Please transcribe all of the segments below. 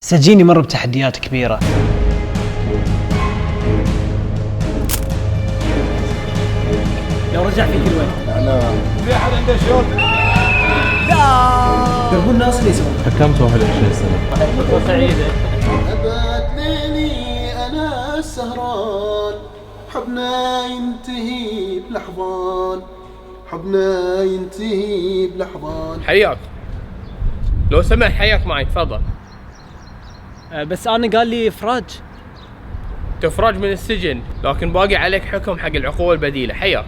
سجيني مر بتحديات كبيرة. لو رجع في كل وقت أنا في أحد عنده شغل؟ لا دربوا الناس اللي يسوون. حكمت 21 سنة. فترة سعيدة. أبد ليلي أنا السهران، حبنا ينتهي بلحظان، حبنا ينتهي بلحظان. حياك، لو سمحت حياك معي تفضل. بس أنا قال لي إفراج. تفرج من السجن، لكن باقي عليك حكم حق العقوبة البديلة. حياك.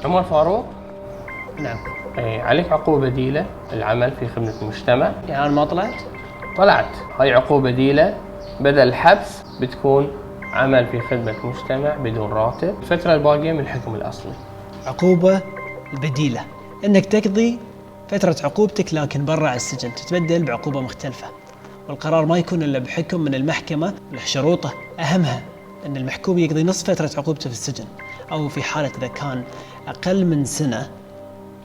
عمر فاروق. نعم. عليك عقوبة بديلة، العمل في خدمة المجتمع. يعني أنا ما طلعت؟ طلعت. هاي عقوبة بديلة، بدل الحبس بتكون عمل في خدمة المجتمع بدون راتب الفترة الباقية من الحكم الأصلي. عقوبة البديلة انك تقضي فترة عقوبتك لكن برا السجن، تتبدل بعقوبة مختلفة، والقرار ما يكون الا بحكم من المحكمة. له شروطه، اهمها ان المحكوم يقضي نصف فترة عقوبته في السجن، او في حالة اذا كان اقل من سنة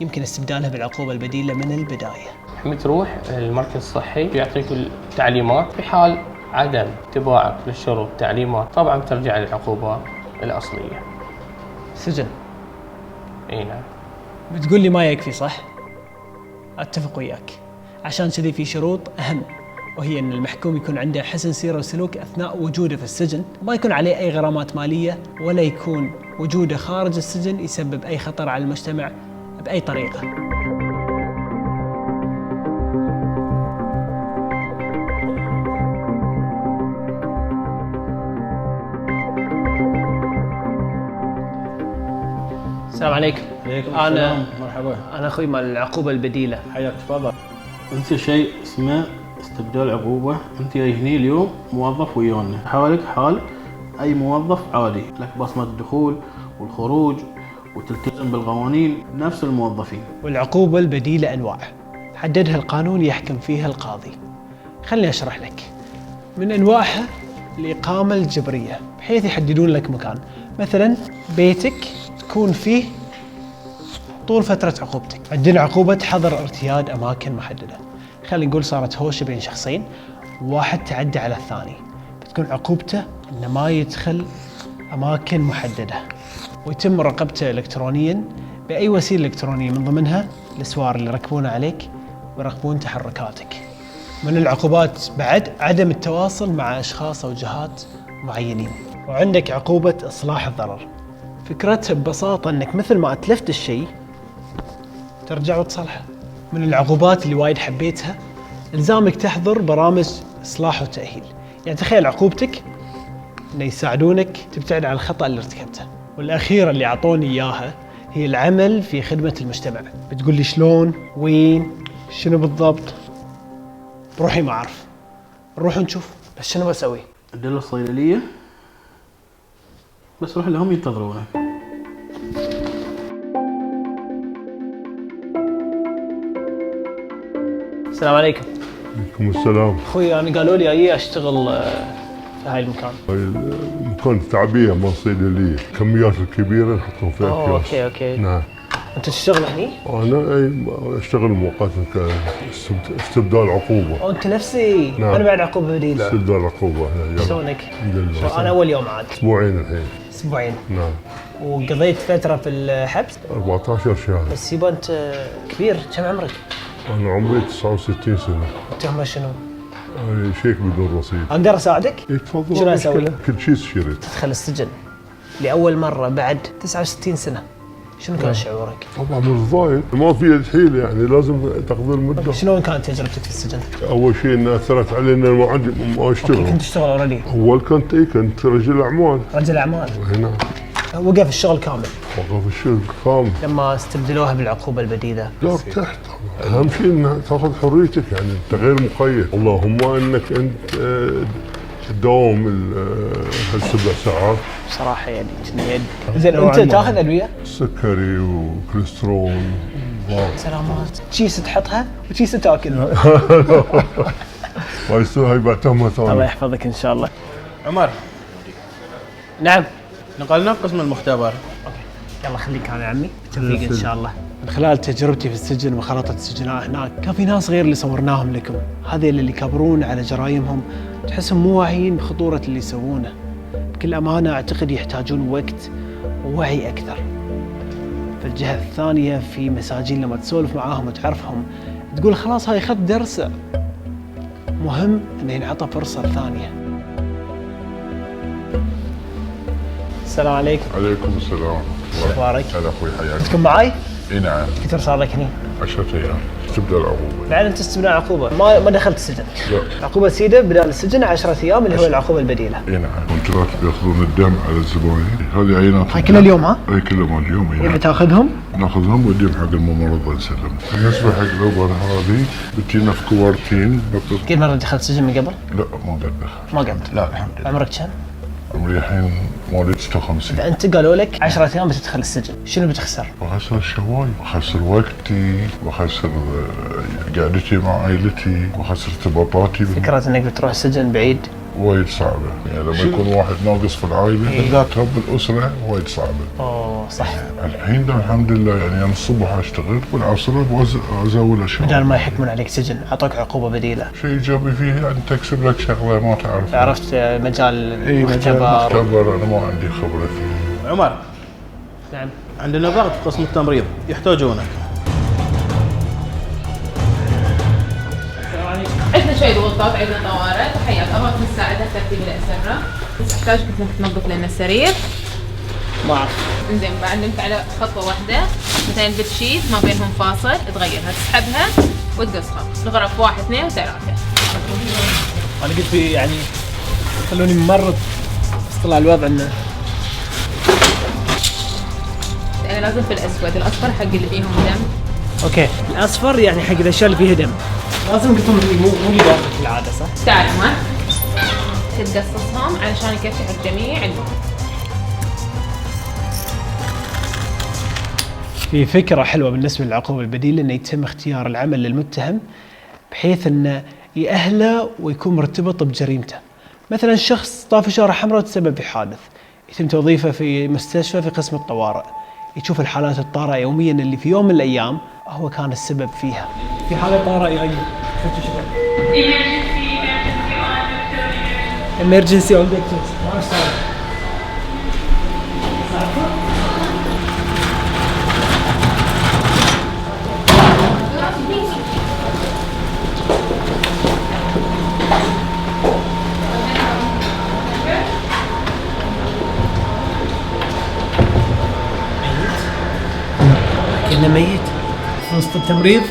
يمكن استبدالها بالعقوبة البديلة من البداية. تروح المركز الصحي يعطيك التعليمات، في حال عدم اتباعك للشروط والتعليمات طبعا ترجع للعقوبة الأصلية. سجن. اي نعم. بتقول لي ما يكفي صح؟ اتفق وياك، عشان كذي في شروط اهم، وهي ان المحكوم يكون عنده حسن سيرة وسلوك اثناء وجوده في السجن، وما يكون عليه اي غرامات مالية، ولا يكون وجوده خارج السجن يسبب اي خطر على المجتمع باي طريقة. السلام عليكم. عليكم أنا السلام. مرحبا. أنا أخوي مال العقوبة البديلة. حياك تفضل. انت شيء اسمه استبدال عقوبة، انت جاي هني اليوم موظف ويانا، حالك حال اي موظف عادي، لك بصمة الدخول والخروج وتلتزم بالقوانين نفس الموظفين. والعقوبة البديلة أنواع حددها القانون يحكم فيها القاضي. خلني أشرح لك. من أنواعها الإقامة الجبرية، بحيث يحددون لك مكان، مثلا بيتك تكون فيه طول فترة عقوبتك. عندنا عقوبة حظر ارتياد أماكن محددة، خلينا نقول صارت هوشة بين شخصين، واحد تعدى على الثاني، بتكون عقوبته إنه ما يدخل أماكن محددة، ويتم مراقبته إلكترونياً بأي وسيلة إلكترونية، من ضمنها الأسوار اللي يركبونها عليك ويراقبون تحركاتك. من العقوبات بعد عدم التواصل مع أشخاص أو جهات معينين. وعندك عقوبة إصلاح الضرر، فكرتها ببساطة أنك مثل ما أتلفت الشيء ترجع وتصلحه. من العقوبات اللي وايد حبيتها إلزامك تحضر برامج إصلاح وتأهيل، يعني تخيل عقوبتك إنه يساعدونك تبتعد عن الخطأ اللي ارتكبته. والأخيرة اللي أعطوني إياها هي العمل في خدمة المجتمع. بتقول لي شلون؟ وين؟ شنو بالضبط؟ بروحي ما أعرف، نروح نشوف. بس شنو بسوي؟ ادل الصيدلية بس روح لهم ينتظرونك. السلام عليكم. عليكم السلام. أخوي أنا قالوا لي أجي أشتغل في هاي المكان. هاي المكان تعبئة ما صيدلية، كميات الكبيرة نحطهم فيها أكياس. أوكي. نعم. أنت تشتغل هني؟ أنا أشتغل مؤقتا كاستبدال عقوبة. أنت نفسي؟ نعم. أنا بعد عقوبة بديلة. استبدال عقوبة. شلونك؟ لله. أنا أول يوم عاد. أسبوعين الحين. أسبوعين. نعم. وقضيت فترة في الحبس؟ 14 شهر. بس يبا أنت كبير، كم عمرك؟ أنا عمري 69 سنة. التهمة شنو؟ شيك بدون رصيد. أقدر أساعدك؟ تفضل. شنو أسوي؟ كل شيء اشتريت. تدخل السجن لأول مرة بعد 69 سنة، شنو كان شعورك؟ طبعا متضايق، ما في يد حيلة يعني، لازم تقضي المدة. شنو كانت تجربتك في السجن؟ أول شيء إنها أثرت علي إن ما عندي ما أشتغل. كنت تشتغل أوريدي؟ أول كنت رجل أعمال. رجل أعمال؟ هنا وقف الشغل كامل؟ وقف الشغل كامل. لما استبدلوها بالعقوبة البديلة؟ لا ارتحت طبعا. أهم شيء إنها تاخذ حريتك، يعني أنت غير مقيد، اللهم إنك أنت تداوم هالسبع ساعات. بصراحة يعني كنا يد. زين أنت تاخذ أدوية؟ سكري وكوليسترول. سلامات. تشيس تحطها وتشيس تاكل. هاي بعتمها الله ثاني. يحفظك ان شاء الله. عمر، نعم. نقلنا قسم المختبر. يلا خليك هذا يا عمي، توفيق ان شاء الله. من خلال تجربتي في السجن ومخالطة السجناء هناك، كان في ناس غير اللي صورناهم لكم، هذه اللي يكبرون على جرايمهم، تحسهم مو واعيين بخطورة اللي يسوونه. بكل أمانة أعتقد يحتاجون وقت ووعي أكثر. في الجهة الثانية في مساجين لما تسولف معاهم وتعرفهم تقول خلاص هاي خذ درسه. مهم إنه ينعطى فرصة ثانية. السلام عليكم. عليكم السلام. أخبارك؟ هلا اخوي حياك. تكون معاي؟ اي نعم. كثر صار لك هني؟ 10 ايام تبدا العقوبه. بعد انت استبدال عقوبه ما دخلت السجن. لا. عقوبه سيده بدال السجن 10 ايام اللي هو العقوبه البديله. اي نعم. كونترات بياخذون الدم على الزباين، هذه عينات. هاي كل اليوم ها؟ اي كل يوم اليوم. اي يبي نعم. تاخذهم؟ ناخذهم ونوديهم حق الممرضه نسلم. بالنسبه حق العقوبه هذه بتجينا في كوارتين بقط. كيف مره دخلت السجن من قبل؟ لا ما قد دخل. ما قد. لا الحمد لله. عمرك كم؟ عمري الحين مواليد 56. اذا انت قالوا لك 10 ايام بتدخل السجن، شنو بتخسر؟ بخسر الشواي، بخسر وقتي، بخسر قعدتي مع عائلتي، بخسر ارتباطاتي. فكره انك بتروح السجن بعيد وايد صعبة، يعني لما يكون واحد ناقص في العائلة بالذات رب الأسرة وايد صعبة. اوه صح. الحين ده الحمد لله يعني أنا الصبح أشتغل والعصر أزول أشياء. بدل ما يحكمون عليك سجن اعطوك عقوبه بديله. شيء إيجابي فيه يعني تكسب لك شغلة ما تعرف. عرفت مجال إي مجال المختبر. مختبر أنا ما عندي خبرة فيه. عمر، نعم. عندنا ضغط في قسم التمريض يحتاجونك. عندنا شوي ضغوطات، عندنا طوارئ، تحيات أماكن نساعدها في ترتيب الأسرة، بس أحتاجك إنك تنظف لنا السرير. ما اعرف. إنزين بعلمك على خطوة واحدة، مثلا البتشيت ما بينهم فاصل تغيرها، تسحبها وتقصها، الغرف 1 2 و3. انا قلت في يعني خلوني ممرض بس طلع الوضع انه يعني لازم في الأسود، الأصفر حق اللي فيهم دم. اوكي. الاصفر يعني حق الاشياء اللي فيها دم. لازم نقطهم مو اللي واضح في العاده صح؟ تعرف ما تقصصهم علشان يكفي حق جميع المواد. في فكرة حلوة بالنسبة للعقوبة البديلة انه يتم اختيار العمل للمتهم بحيث انه يأهله ويكون مرتبط بجريمته. مثلا شخص طاف إشارة حمراء وتسبب في حادث، يتم توظيفه في مستشفى في قسم الطوارئ، يشوف الحالات الطارئة يوميا اللي في يوم من الأيام هو كان السبب فيها. في حالة طارئة يغير. شفتوا شباب؟ emergency on victims. ما صار. كأنه ميت في وسط التمريض.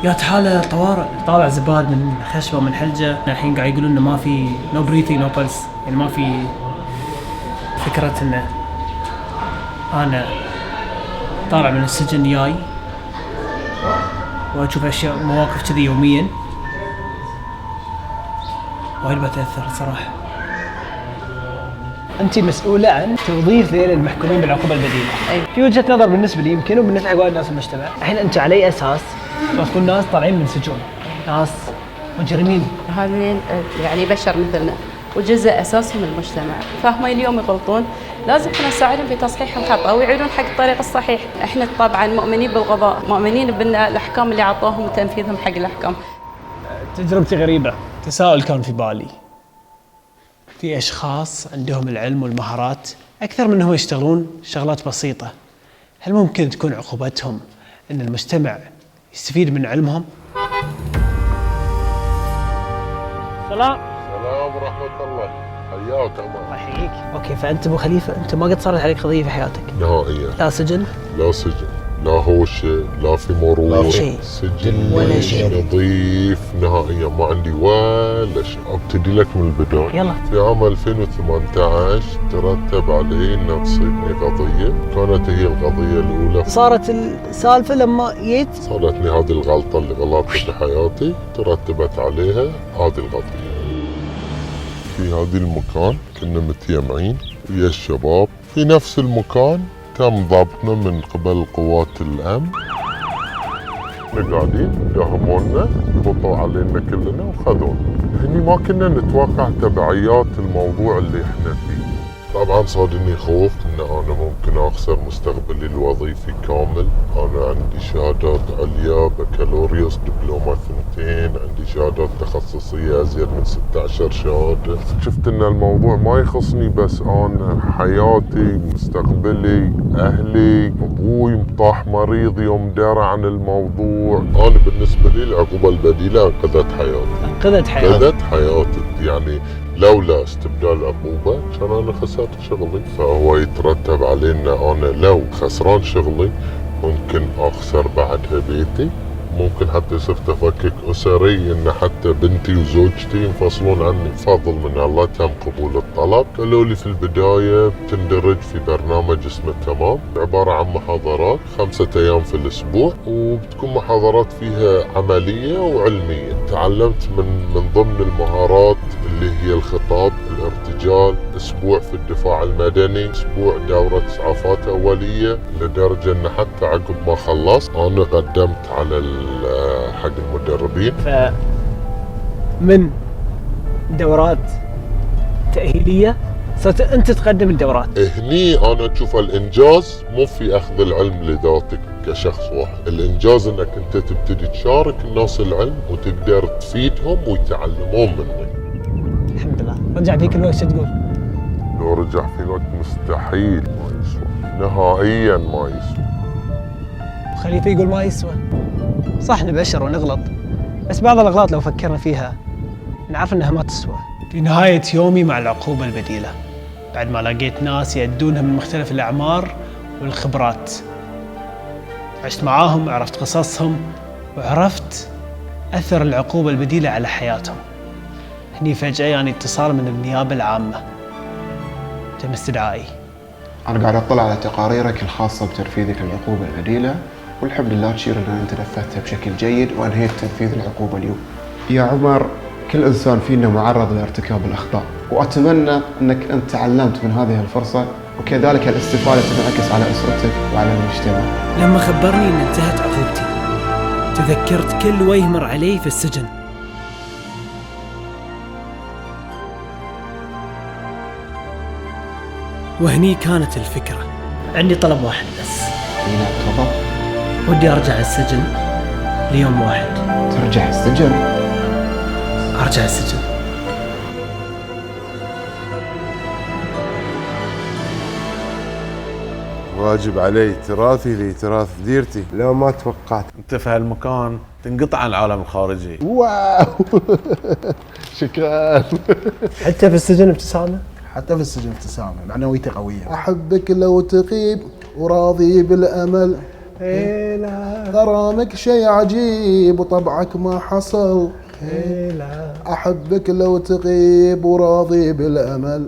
جات حالة طوارئ، طالع زبال من خشبة من حلجة، الحين قاعد يقولون انه ما في نو بريثينج نو بلس، يعني ما في فكرة انه انا طالع من السجن جاي واشوف اشياء مواقف كذي يوميا وايد بتأثر صراحة. أنت مسؤولة عن توظيف ذيل المحكومين بالعقوبة البديلة. أي. في وجهة نظر بالنسبة لي يمكن وبالنسبة حق وايد ناس في المجتمع، الحين أنت على أي أساس تكون ناس طالعين من سجون، ناس مجرمين. هذين يعني بشر مثلنا وجزء اساسي من المجتمع، فهم اليوم يغلطون لازم احنا نساعدهم بتصحيح الخطا ويعيدون حق الطريق الصحيح. احنا طبعا مؤمنين بالقضاء، مؤمنين بالاحكام اللي اعطوهم وتنفيذهم حق الاحكام. تجربتي غريبة، تساؤل كان في بالي. في اشخاص عندهم العلم والمهارات اكثر من انهم يشتغلون شغلات بسيطة، هل ممكن تكون عقوبتهم ان المجتمع يستفيد من علمهم؟ سلام. السلام ورحمة الله. حياك الله الله. يحييك. اوكي، فانت ابو خليفة، انت ما قد صارت عليك قضية في حياتك؟ نهائيا. لا سجن؟ لا سجن، لا هوشة، لا في مرور، لا شيء. سجن ولا شيء. نظيف نهائيا، ما عندي ولا شيء. ابتدي لك من البداية. يلا. في عام 2018 ترتب علي انها تصيبني قضية، كانت هي القضية الأولى. صارت السالفة لما جيت؟ صارتني هذه الغلطة اللي غلطت في حياتي، ترتبت عليها هذه القضية. في هذا المكان كنا متجمعين ويا الشباب في نفس المكان، تم ضبطنا من قبل قوات الأمن احنا قاعدين داهمونا بطوا علينا كلنا وخذونا. هني ما كنا نتوقع تبعيات الموضوع اللي احنا فيه. طبعا صادني خوف ان انا ممكن اخسر مستقبلي الوظيفي كامل. انا عندي شهادات عليا، بكالوريوس، دبلومة 2، عندي شهادات تخصصية ازيد من 16 شهادة. شفت ان الموضوع ما يخصني بس انا، حياتي، مستقبلي، اهلي، ابوي طاح مريض يوم درى عن الموضوع. انا بالنسبة لي العقوبة البديلة انقذت حياتي. انقذت حياتي يعني لولا استبدال العقوبة كان أنا خسرت شغلي. فهو يترتب علي إن أنا لو خسران شغلي ممكن أخسر بعدها بيتي، ممكن حتى يصير تفكك أسري، إن حتى بنتي وزوجتي ينفصلون عني. فضل من الله تم قبول الطلب. قالوا لي في البداية بتندرج في برنامج اسمه تمام، عبارة عن محاضرات 5 أيام في الأسبوع، وبتكون محاضرات فيها عملية وعلمية. تعلمت من ضمن المهارات اللي هي الخطاب، الارتجال، أسبوع في الدفاع المدني، أسبوع دورة إسعافات أولية، لدرجة إن حتى عقب ما خلصت أنا قدمت على حق المدربين. من دورات تأهيلية صرت أنت تقدم الدورات. هني أنا أشوف الإنجاز مو في أخذ العلم لذاتك كشخص واحد، الإنجاز إنك أنت تبتدي تشارك الناس العلم وتقدر تفيدهم ويتعلمون منك. الحمد لله. رجع فيك الوقت شو تقول؟ لو رجع في الوقت مستحيل ما يسوى، نهائيا ما يسوى. خليفة يقول ما يسوى. صح نبشر ونغلط، بس بعض الأغلاط لو فكرنا فيها نعرف أنها ما تسوى. في نهاية يومي مع العقوبة البديلة، بعد ما لقيت ناس يأدونها من مختلف الأعمار والخبرات، عشت معاهم، عرفت قصصهم، وعرفت أثر العقوبة البديلة على حياتهم. هني فجأة يعني اتصال من النيابة العامة تم استدعائي. أنا قاعد أطلع على تقاريرك الخاصة بتنفيذك للعقوبة البديلة، والحمد لله تشير أن أنت نفذتها بشكل جيد وأنهيت تنفيذ العقوبة اليوم. يا عمر، كل إنسان فينا معرض لارتكاب الأخطاء، وأتمنى أنك أنت تعلمت من هذه الفرصة، وكذلك الاستفادة تنعكس على أسرتك وعلى المجتمع. لما خبرني أن انتهت عقوبتي تذكرت كل ويمر علي في السجن. وهني كانت الفكرة. عندي طلب واحد بس. نعم تفضل. ودي أرجع السجن ليوم واحد. ترجع السجن؟ أرجع السجن. واجب علي تراثي لي تراث ديرتي. لو ما توقعت. انت في هالمكان تنقطع عن العالم الخارجي. واو شكرا. حتى في السجن ابتسامة؟ حتى في السجن ابتسامة، معنويته قوية. أحبك لو تغيب وراضي بالأمل، غرامك شي عجيب وطبعك ما حصل. أحبك لو تغيب وراضي بالأمل،